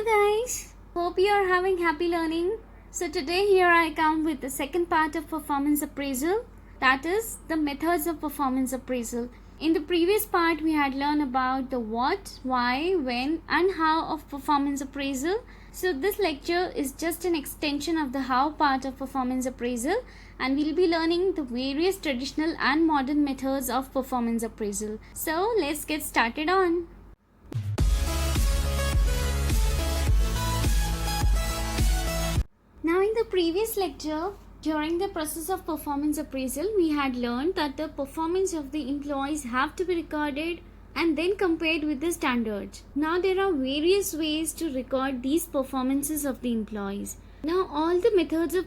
guys, hope you are having happy learning. So today here I come with the second part of performance appraisal, that is the methods of performance appraisal. In the previous part we had learned about the what, why, when and how of performance appraisal. So this lecture is just an extension of the how part of performance appraisal, and we'll be learning the various traditional and modern methods of performance appraisal. So let's get started on. Now in the previous lecture, during the process of performance appraisal, we had learned that the performance of the employees have to be recorded and then compared with the standards. Now there are various ways to record these performances of the employees. Now all the methods of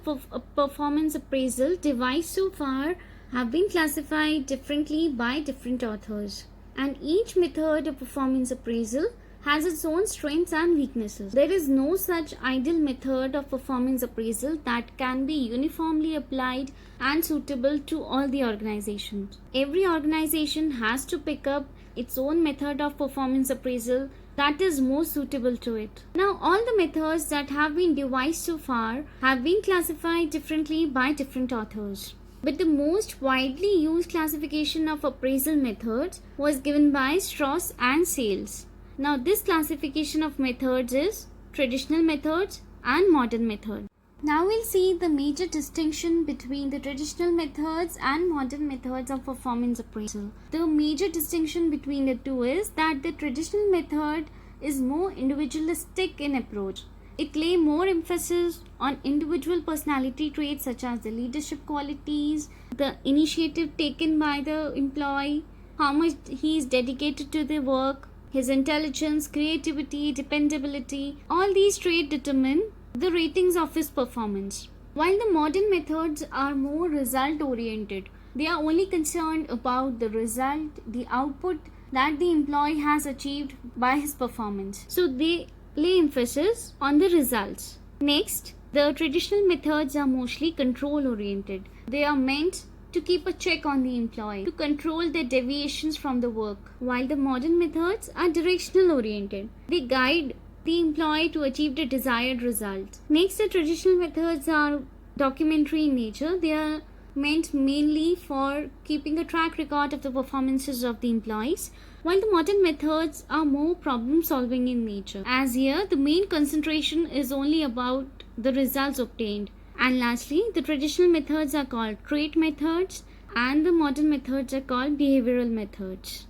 performance appraisal devised so far have been classified differently by different authors. And each method of performance appraisal has its own strengths and weaknesses. There is no such ideal method of performance appraisal that can be uniformly applied and suitable to all the organizations. Every organization has to pick up its own method of performance appraisal that is most suitable to it. Now, all the methods that have been devised so far have been classified differently by different authors. But the most widely used classification of appraisal methods was given by Strauss and Sales. Now this classification of methods is traditional methods and modern methods. Now we'll see the major distinction between the traditional methods and modern methods of performance appraisal. The major distinction between the two is that the traditional method is more individualistic in approach. It lays more emphasis on individual personality traits such as the leadership qualities, the initiative taken by the employee, how much he is dedicated to the work, his intelligence, creativity, dependability. All these traits determine the ratings of his performance. While the modern methods are more result oriented, they are only concerned about the result, the output that the employee has achieved by his performance. So they lay emphasis on the results. Next, the traditional methods are mostly control oriented. They are meant to keep a check on the employee, to control their deviations from the work, while the modern methods are directional oriented. They guide the employee to achieve the desired result. Next, the traditional methods are documentary in nature. They are meant mainly for keeping a track record of the performances of the employees, while the modern methods are more problem solving in nature, as here the main concentration is only about the results obtained. And lastly, the traditional methods are called trait methods and the modern methods are called behavioral methods.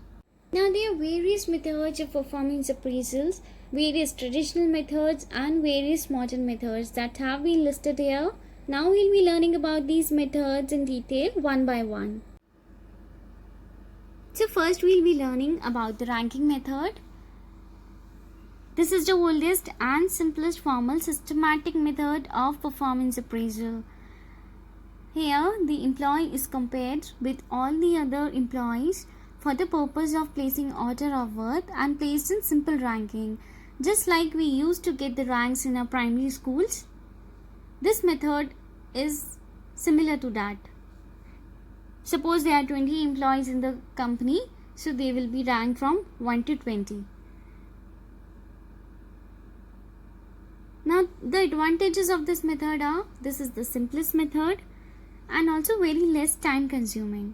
Now there are various methods of performance appraisals, various traditional methods and various modern methods that have been listed here. Now we'll be learning about these methods in detail one by one. So first we'll be learning about the ranking method. This is the oldest and simplest formal systematic method of performance appraisal. Here, the employee is compared with all the other employees for the purpose of placing order of worth and placed in simple ranking, just like we used to get the ranks in our primary schools. This method is similar to that. Suppose there are 20 employees in the company, so they will be ranked from 1 to 20. Now the advantages of this method are, this is the simplest method and also very less time consuming.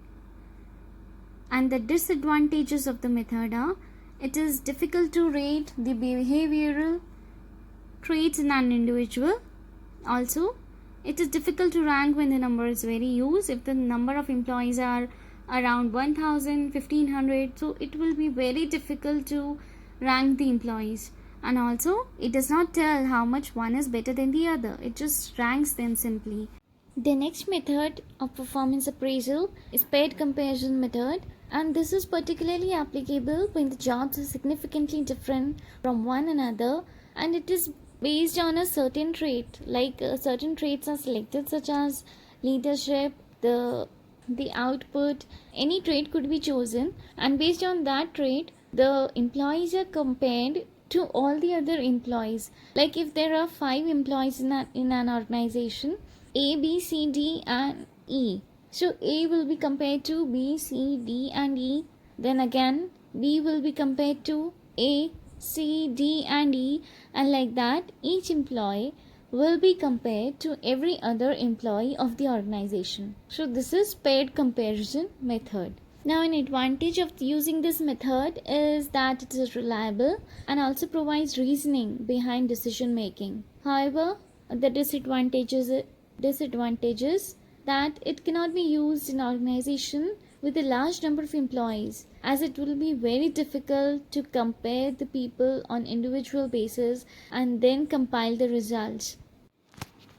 And the disadvantages of the method are, it is difficult to rate the behavioral traits in an individual. Also, it is difficult to rank when the number is very huge. If the number of employees are around 1000, 1500, so it will be very difficult to rank the employees. And also, it does not tell how much one is better than the other. It just ranks them simply. The next method of performance appraisal is paired comparison method, and this is particularly applicable when the jobs are significantly different from one another and it is based on a certain trait, like certain traits are selected such as leadership, the output, any trait could be chosen, and based on that trait the employees are compared to all the other employees. Like if there are 5 employees in an organization, A, B, C, D and E. So A will be compared to B, C, D and E. Then again B will be compared to A, C, D, and E, and like that, each employee will be compared to every other employee of the organization. So this is paired comparison method. Now, an advantage of using this method is that it is reliable and also provides reasoning behind decision making. However, the disadvantages that it cannot be used in organization with a large number of employees, as it will be very difficult to compare the people on individual basis and then compile the results.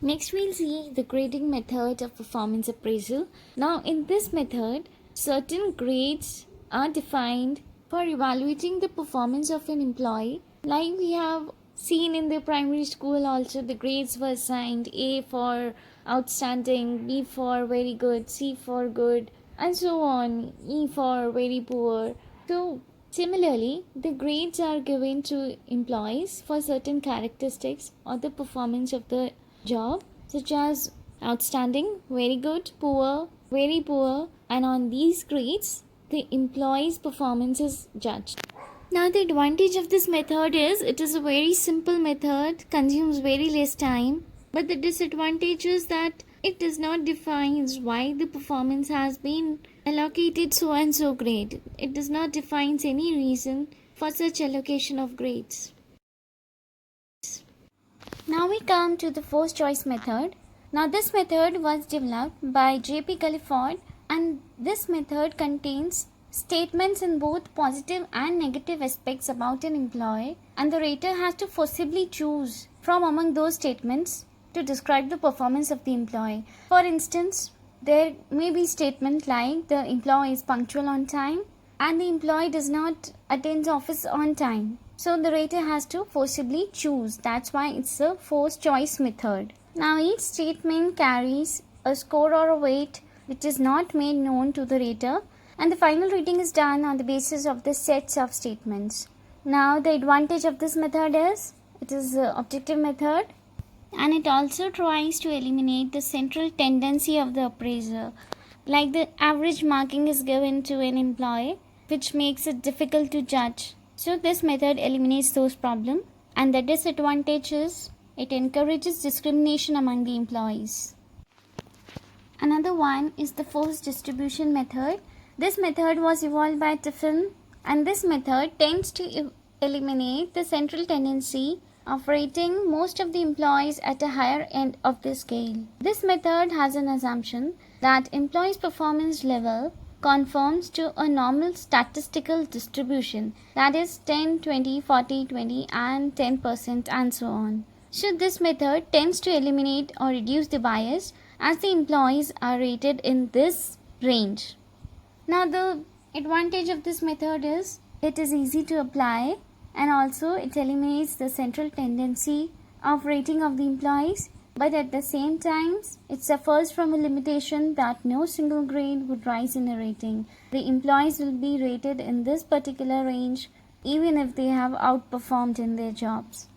Next, we'll see the grading method of performance appraisal. Now, in this method, certain grades are defined for evaluating the performance of an employee. Like we have seen in the primary school also, the grades were assigned: A for outstanding, B for very good, C for good, and so on, E for very poor. So similarly, the grades are given to employees for certain characteristics or the performance of the job, such as outstanding, very good, poor, very poor, and on these grades the employee's performance is judged. Now, the advantage of this method is it is a very simple method, consumes very less time, but the disadvantage is that it does not define why the performance has been allocated so and so grade. It does not define any reason for such allocation of grades. Now we come to the first choice method. Now this method was developed by J.P. Clifford, and this method contains statements in both positive and negative aspects about an employee, and the rater has to forcibly choose from among those statements to describe the performance of the employee. For instance, there may be statement like the employee is punctual on time and the employee does not attend office on time. So the rater has to forcibly choose. That's why it's a first choice method. Now each statement carries a score or a weight which is not made known to the rater, and the final rating is done on the basis of the sets of statements. Now the advantage of this method is it is an objective method, and it also tries to eliminate the central tendency of the appraiser. Like the average marking is given to an employee, which makes it difficult to judge. So this method eliminates those problems, and the disadvantage is it encourages discrimination among the employees. Another one is the force distribution method. This method was evolved by Tiffin, and this method tends to eliminate the central tendency of rating most of the employees at a higher end of the scale. This method has an assumption that employees' performance level conforms to a normal statistical distribution, that is 10, 20, 40, 20 and 10% and so on. So this method tends to eliminate or reduce the bias as the employees are rated in this range. Now the advantage of this method is it is easy to apply, and also it eliminates the central tendency of rating of the employees, but at the same time it suffers from a limitation that no single grade would rise in a rating. The employees will be rated in this particular range even if they have outperformed in their jobs.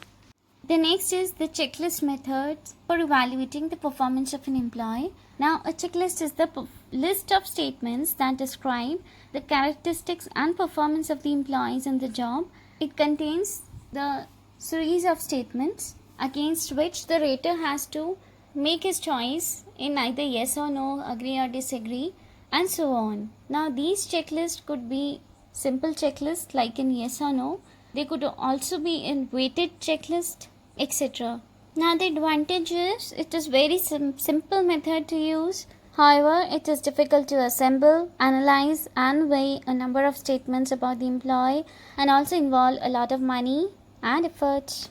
The next is the checklist method for evaluating the performance of an employee. Now a checklist is the list of statements that describe the characteristics and performance of the employees in the job. It contains the series of statements against which the rater has to make his choice in either yes or no, agree or disagree, and so on. Now these checklists could be simple checklist like in yes or no. They could also be in weighted checklist, etc. Now the advantage is it is very simple method to use. However, it is difficult to assemble, analyze and weigh a number of statements about the employee, and also involve a lot of money and effort.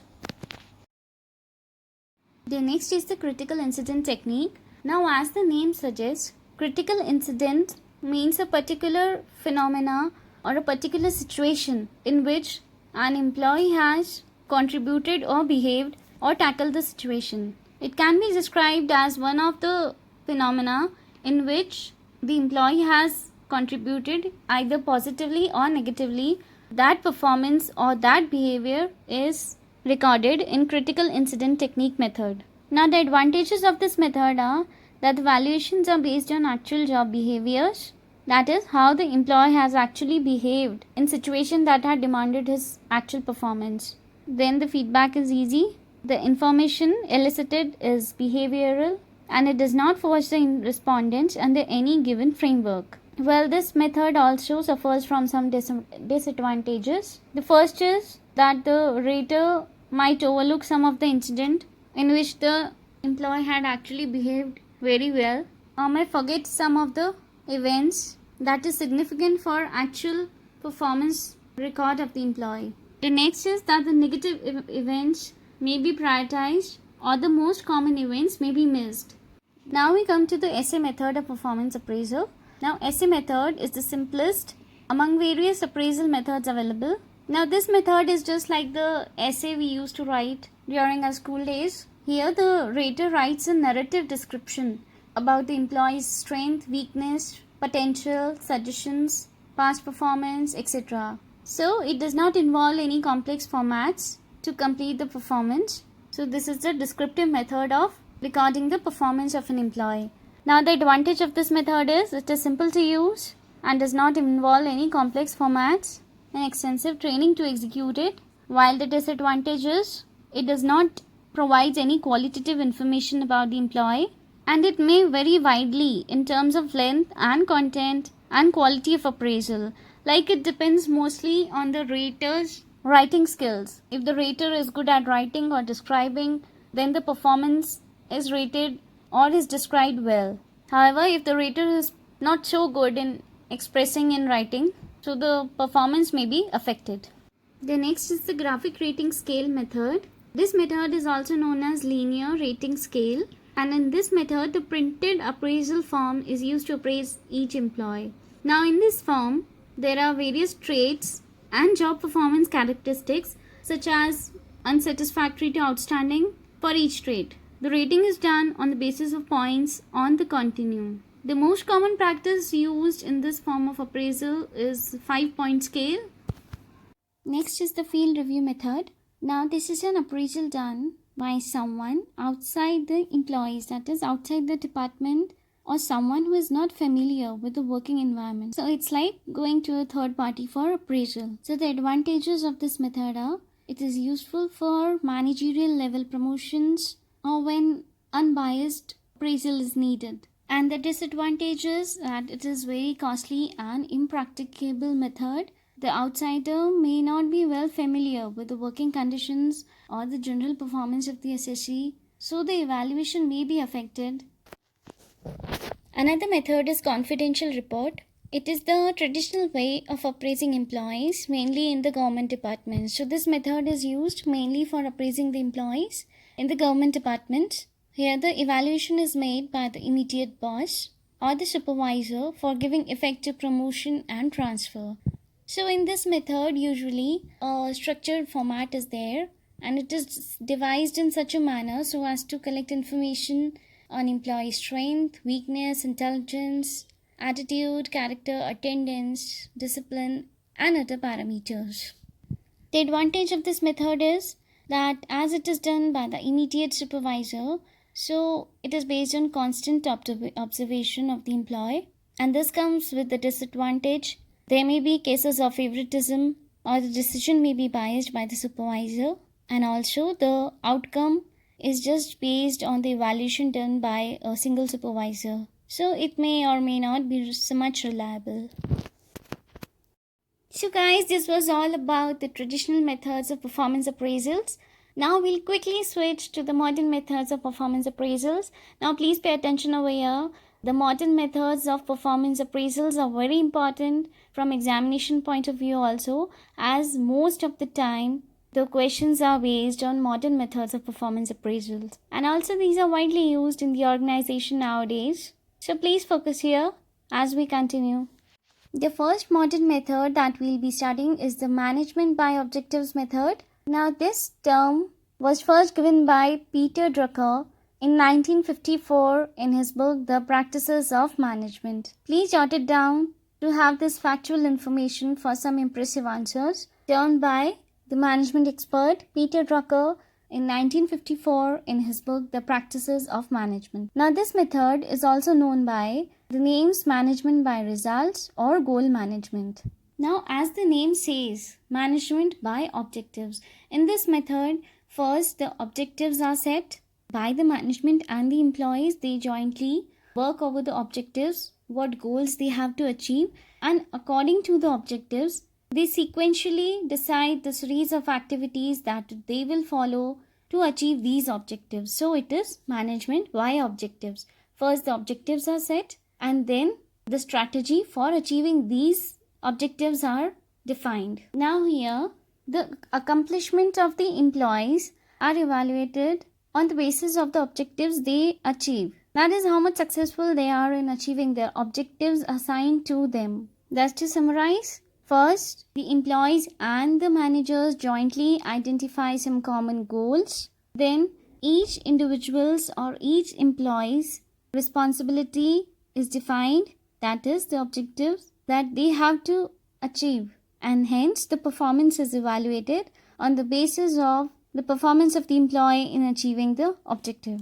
The next is the critical incident technique. Now as the name suggests, critical incident means a particular phenomena or a particular situation in which an employee has contributed or behaved or tackled the situation. It can be described as one of the phenomena in which the employee has contributed either positively or negatively. That performance or that behavior is recorded in critical incident technique method. Now the advantages of this method are that the valuations are based on actual job behaviors, That is how the employee has actually behaved in situations that had demanded his actual performance. Then the feedback is easy. The information elicited is behavioral and it does not force the respondents under any given framework. Well, this method also suffers from some disadvantages. The first is that the rater might overlook some of the incident in which the employee had actually behaved very well, or may forget some of the events that is significant for actual performance record of the employee. The next is that the negative events may be prioritized or the most common events may be missed. Now we come to the essay method of performance appraisal. Now essay method is the simplest among various appraisal methods available. Now this method is just like the essay we used to write during our school days. Here the rater writes a narrative description about the employee's strength, weakness, potential, suggestions, past performance, etc. So it does not involve any complex formats to complete the performance. So this is the descriptive method of recording the performance of an employee. Now the advantage of this method is it is simple to use and does not involve any complex formats and extensive training to execute it, while the disadvantage is it does not provide any qualitative information about the employee and it may vary widely in terms of length and content and quality of appraisal. Like it depends mostly on the rater's writing skills. If the rater is good at writing or describing, then the performance is rated or is described well. However, if the rater is not so good in expressing and writing, so the performance may be affected. The next is the graphic rating scale method. This method is also known as linear rating scale, and in this method the printed appraisal form is used to appraise each employee. Now in this form there are various traits and job performance characteristics such as unsatisfactory to outstanding for each trait. The rating is done on the basis of points on the continuum. The most common practice used in this form of appraisal is 5-point scale. Next is the field review method. Now this is an appraisal done by someone outside the employees, that is outside the department, or someone who is not familiar with the working environment. So it's like going to a third party for appraisal. So the advantages of this method are it is useful for managerial level promotions or when unbiased appraisal is needed. And the disadvantages that it is very costly and impracticable method. The outsider may not be well familiar with the working conditions or the general performance of the assessee, so the evaluation may be affected. Another method is confidential report. It is the traditional way of appraising employees, mainly in the government departments. So this method is used mainly for appraising the employees in the government departments. Here the evaluation is made by the immediate boss or the supervisor for giving effect to promotion and transfer. So in this method usually a structured format is there and it is devised in such a manner so as to collect information on employee strength, weakness, intelligence, attitude, character, attendance, discipline and other parameters. The advantage of this method is that as it is done by the immediate supervisor, so it is based on constant observation of the employee, and this comes with the disadvantage. There may be cases of favoritism or the decision may be biased by the supervisor, and also the outcome is just based on the evaluation done by a single supervisor. So it may or may not be so much reliable. So guys, this was all about the traditional methods of performance appraisals. Now we'll quickly switch to the modern methods of performance appraisals. Now please pay attention over here. The modern methods of performance appraisals are very important from examination point of view also, as most of the time the questions are based on modern methods of performance appraisals. And also these are widely used in the organization nowadays. So please focus here as we continue. The first modern method that we'll be studying is the management by objectives method. Now this term was first given by Peter Drucker in 1954 in his book The Practices of Management. Please jot it down to have this factual information for some impressive answers done by the management expert Peter Drucker in 1954 in his book The Practices of Management. Now this method is also known by The name's management by results or goal management. Now, as the name says, management by objectives. In this method, first the objectives are set by the management and the employees. They jointly work over the objectives, what goals they have to achieve, and according to the objectives, they sequentially decide the series of activities that they will follow to achieve these objectives. So it is management by objectives. First the objectives are set, and then the strategy for achieving these objectives are defined. Now here the accomplishment of the employees are evaluated on the basis of the objectives they achieve. That is how much successful they are in achieving their objectives assigned to them. Thus, to summarize, first, the employees and the managers jointly identify some common goals. Then, each individual's or each employee's responsibility is defined, that is, the objectives that they have to achieve. And hence, the performance is evaluated on the basis of the performance of the employee in achieving the objective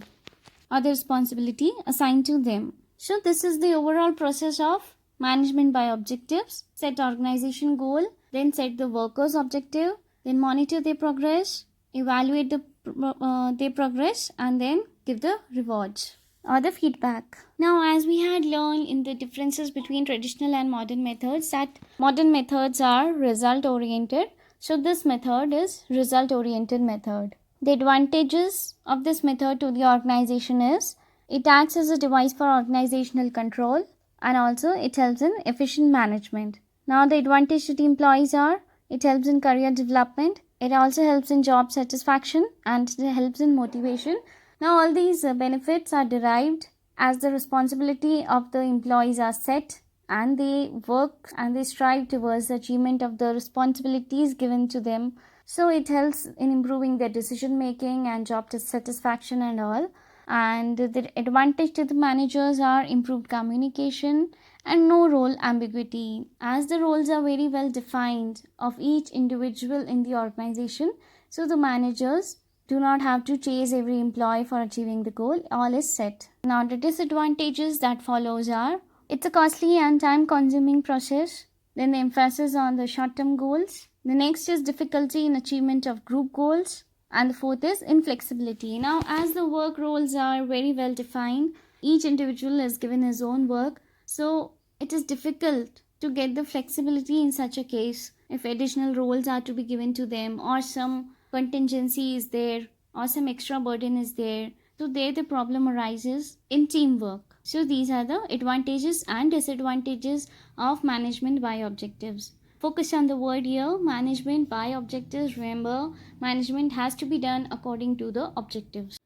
or the responsibility assigned to them. So, this is the overall process of management by objectives. Set organization goal, then set the workers' objective, then monitor their progress, evaluate their progress, and then give the rewards or the feedback. Now, as we had learned in the differences between traditional and modern methods, that modern methods are result oriented. So this method is result oriented method. The advantages of this method to the organization is it acts as a device for organizational control, and also it helps in efficient management. Now the advantage to the employees are it helps in career development, it also helps in job satisfaction, and it helps in motivation. Now all these benefits are derived as the responsibility of the employees are set, and they work and they strive towards the achievement of the responsibilities given to them. So it helps in improving their decision making and job satisfaction and all. And the advantage to the managers are improved communication and no role ambiguity, as the roles are very well defined of each individual in the organization. So the managers do not have to chase every employee for achieving the goal. All is set. Now the disadvantages that follows are it's a costly and time consuming process. Then the emphasis on the short term goals. The next is difficulty in achievement of group goals. And the fourth is inflexibility. Now, as the work roles are very well defined, each individual is given his own work. So, it is difficult to get the flexibility in such a case if additional roles are to be given to them, or some contingency is there, or some extra burden is there. So, there the problem arises in teamwork. So, these are the advantages and disadvantages of management by objectives. Focus on the word here, management by objectives. Remember, management has to be done according to the objectives.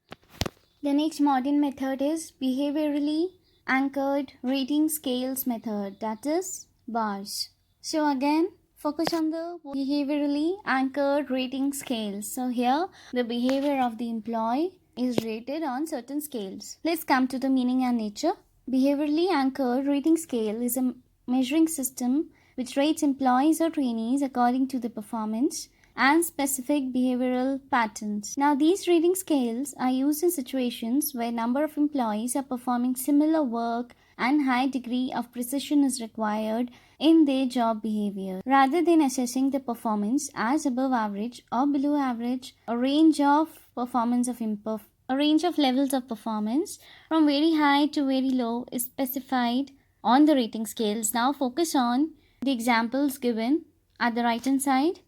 The next modern method is behaviorally anchored rating scales method, that is bars. So again, focus on the behaviorally anchored rating scales. So here, the behavior of the employee is rated on certain scales. Let's come to the meaning and nature. Behaviorally anchored rating scale is a measuring system which rates employees or trainees according to the performance and specific behavioral patterns. Now, these rating scales are used in situations where number of employees are performing similar work and high degree of precision is required in their job behavior. Rather than assessing the performance as above average or below average, a range of levels of performance from very high to very low is specified on the rating scales. Now, focus on the examples given at the right hand side.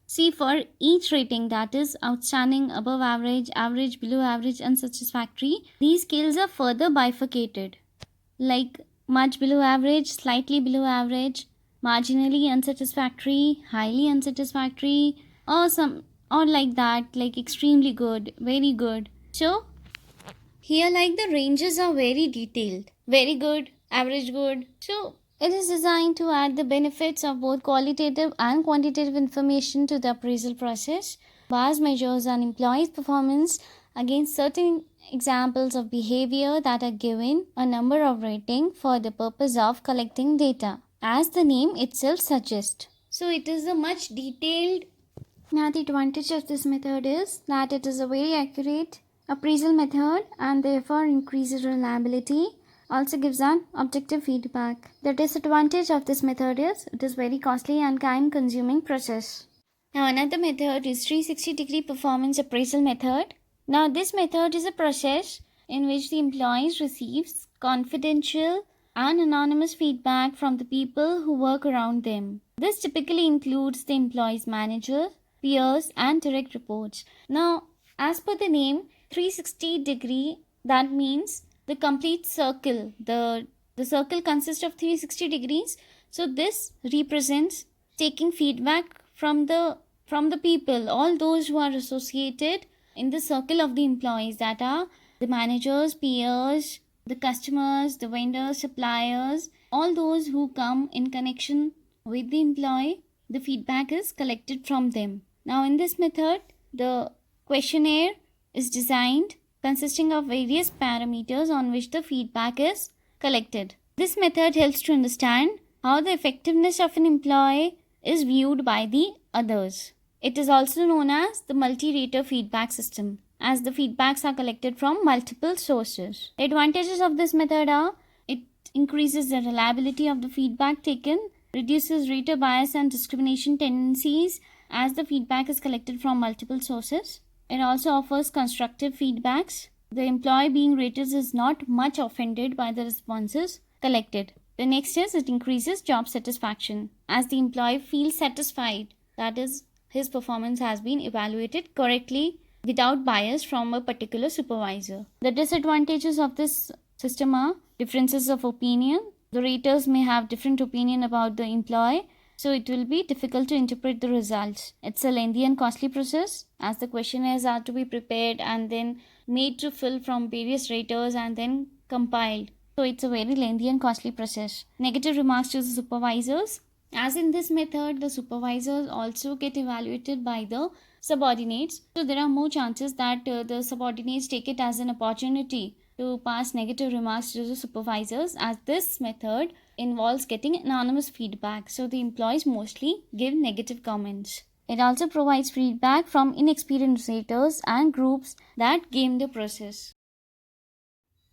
See, for each rating, that is outstanding, above average, average, below average, unsatisfactory, these scales are further bifurcated, like much below average, slightly below average, marginally unsatisfactory, highly unsatisfactory, or like that, like extremely good, very good. So here, like, the ranges are very detailed, very good, average good. So it is designed to add the benefits of both qualitative and quantitative information to the appraisal process. Bars measures an employee's performance against certain examples of behavior that are given a number of rating for the purpose of collecting data, as the name itself suggests. So it is a much detailed. Now the advantage of this method is that it is a very accurate appraisal method and therefore increases reliability. also gives an objective feedback. The disadvantage of this method is it is very costly and time consuming process. Now another method is 360-degree performance appraisal method. Now this method is a process in which the employee receives confidential and anonymous feedback from the people who work around them. This typically includes the employee's manager, peers, and direct reports. Now, as per the name, 360-degree, that means the complete circle. The circle consists of 360 degrees. So this represents taking feedback from the people, all those who are associated in the circle of the employees, that are the managers, peers, the customers, the vendors, suppliers, all those who come in connection with the employee. The feedback is collected from them. Now in this method, the questionnaire is designed consisting of various parameters on which the feedback is collected. This method helps to understand how the effectiveness of an employee is viewed by the others. It is also known as the multi-rater feedback system, as the feedbacks are collected from multiple sources. The advantages of this method are it increases the reliability of the feedback taken, reduces rater bias and discrimination tendencies as the feedback is collected from multiple sources. It also offers constructive feedbacks. The employee being rated is not much offended by the responses collected. The next is it increases job satisfaction, as the employee feels satisfied, that is, his performance has been evaluated correctly without bias from a particular supervisor. The disadvantages of this system are differences of opinion. The raters may have different opinion about the employee, so it will be difficult to interpret the results. It's a lengthy and costly process, as the questionnaires are to be prepared and then made to fill from various raters and then compiled. So it's a very lengthy and costly process. Negative remarks to the supervisors. As in this method, the supervisors also get evaluated by the subordinates. So there are more chances that the subordinates take it as an opportunity to pass negative remarks to the supervisors, as this method involves getting anonymous feedback. So the employees mostly give negative comments. It also provides feedback from inexperienced raters and groups that game the process.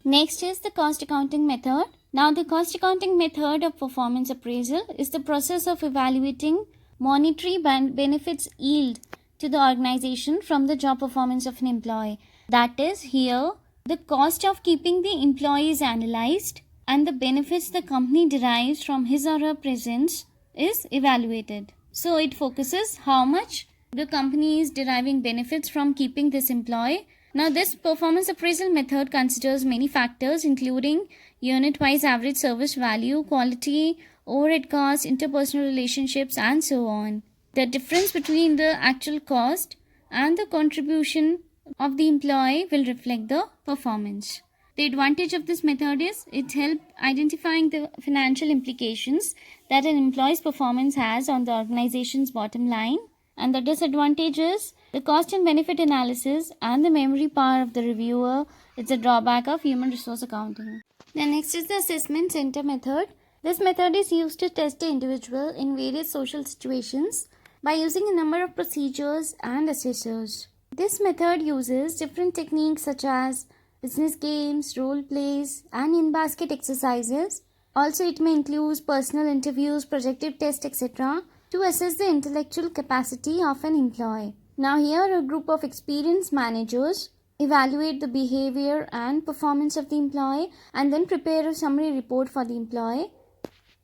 Next is the cost accounting method. Now the cost accounting method of performance appraisal is the process of evaluating monetary benefits yield to the organization from the job performance of an employee. That is, here the cost of keeping the employee is analyzed and the benefits the company derives from his or her presence is evaluated. So it focuses how much the company is deriving benefits from keeping this employee. Now this performance appraisal method considers many factors, including unit-wise average service value, quality, overhead costs, interpersonal relationships, and so on. The difference between the actual cost and the contribution of the employee will reflect the performance. The advantage of this method is it helps identifying the financial implications that an employee's performance has on the organization's bottom line. And the disadvantage is the cost and benefit analysis and the memory power of the reviewer. It's a drawback of human resource accounting. The next is the assessment center method. This method is used to test the individual in various social situations by using a number of procedures and assessors. This method uses different techniques such as business games, role plays, and in-basket exercises. Also, it may include personal interviews, projective tests, etc. to assess the intellectual capacity of an employee. Now here, a group of experienced managers evaluate the behavior and performance of the employee and then prepare a summary report for the employee.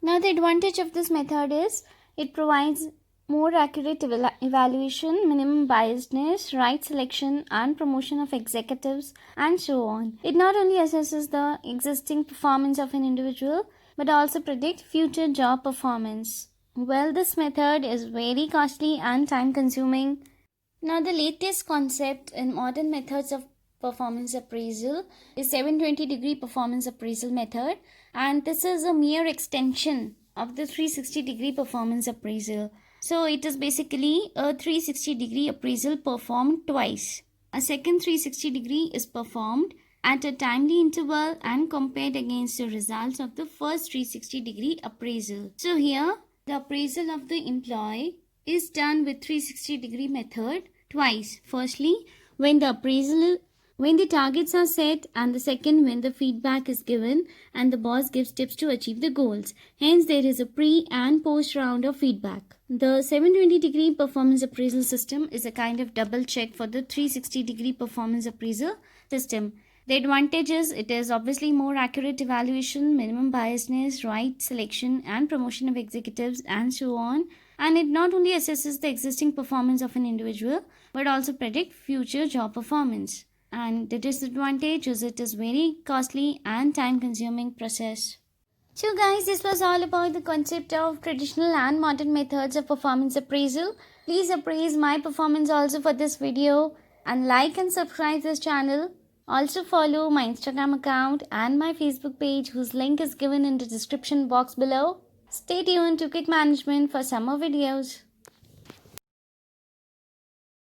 Now the advantage of this method is it provides more accurate evaluation, minimum biasness, right selection and promotion of executives, and so on. It not only assesses the existing performance of an individual but also predicts future job performance. Well, this method is very costly and time consuming. Now the latest concept in modern methods of performance appraisal is 720-degree performance appraisal method, and this is a mere extension of the 360-degree performance appraisal. So it is basically a 360-degree appraisal performed twice. A second 360-degree is performed at a timely interval and compared against the results of the first 360-degree appraisal. So here the appraisal of the employee is done with 360-degree method twice. Firstly, when the appraisal when the targets are set, and the second when the feedback is given and the boss gives tips to achieve the goals. Hence, there is a pre and post round of feedback. The 720-degree performance appraisal system is a kind of double check for the 360-degree performance appraisal system. The advantage is it is obviously more accurate evaluation, minimum biasness, right selection and promotion of executives, and so on. And it not only assesses the existing performance of an individual but also predict future job performance. And the disadvantage is it is very costly and time consuming process. So guys, this was all about the concept of traditional and modern methods of performance appraisal. Please appraise my performance also for this video and like and subscribe this channel. Also follow my Instagram account and my Facebook page, whose link is given in the description box below. Stay tuned to Quick Management for some more videos.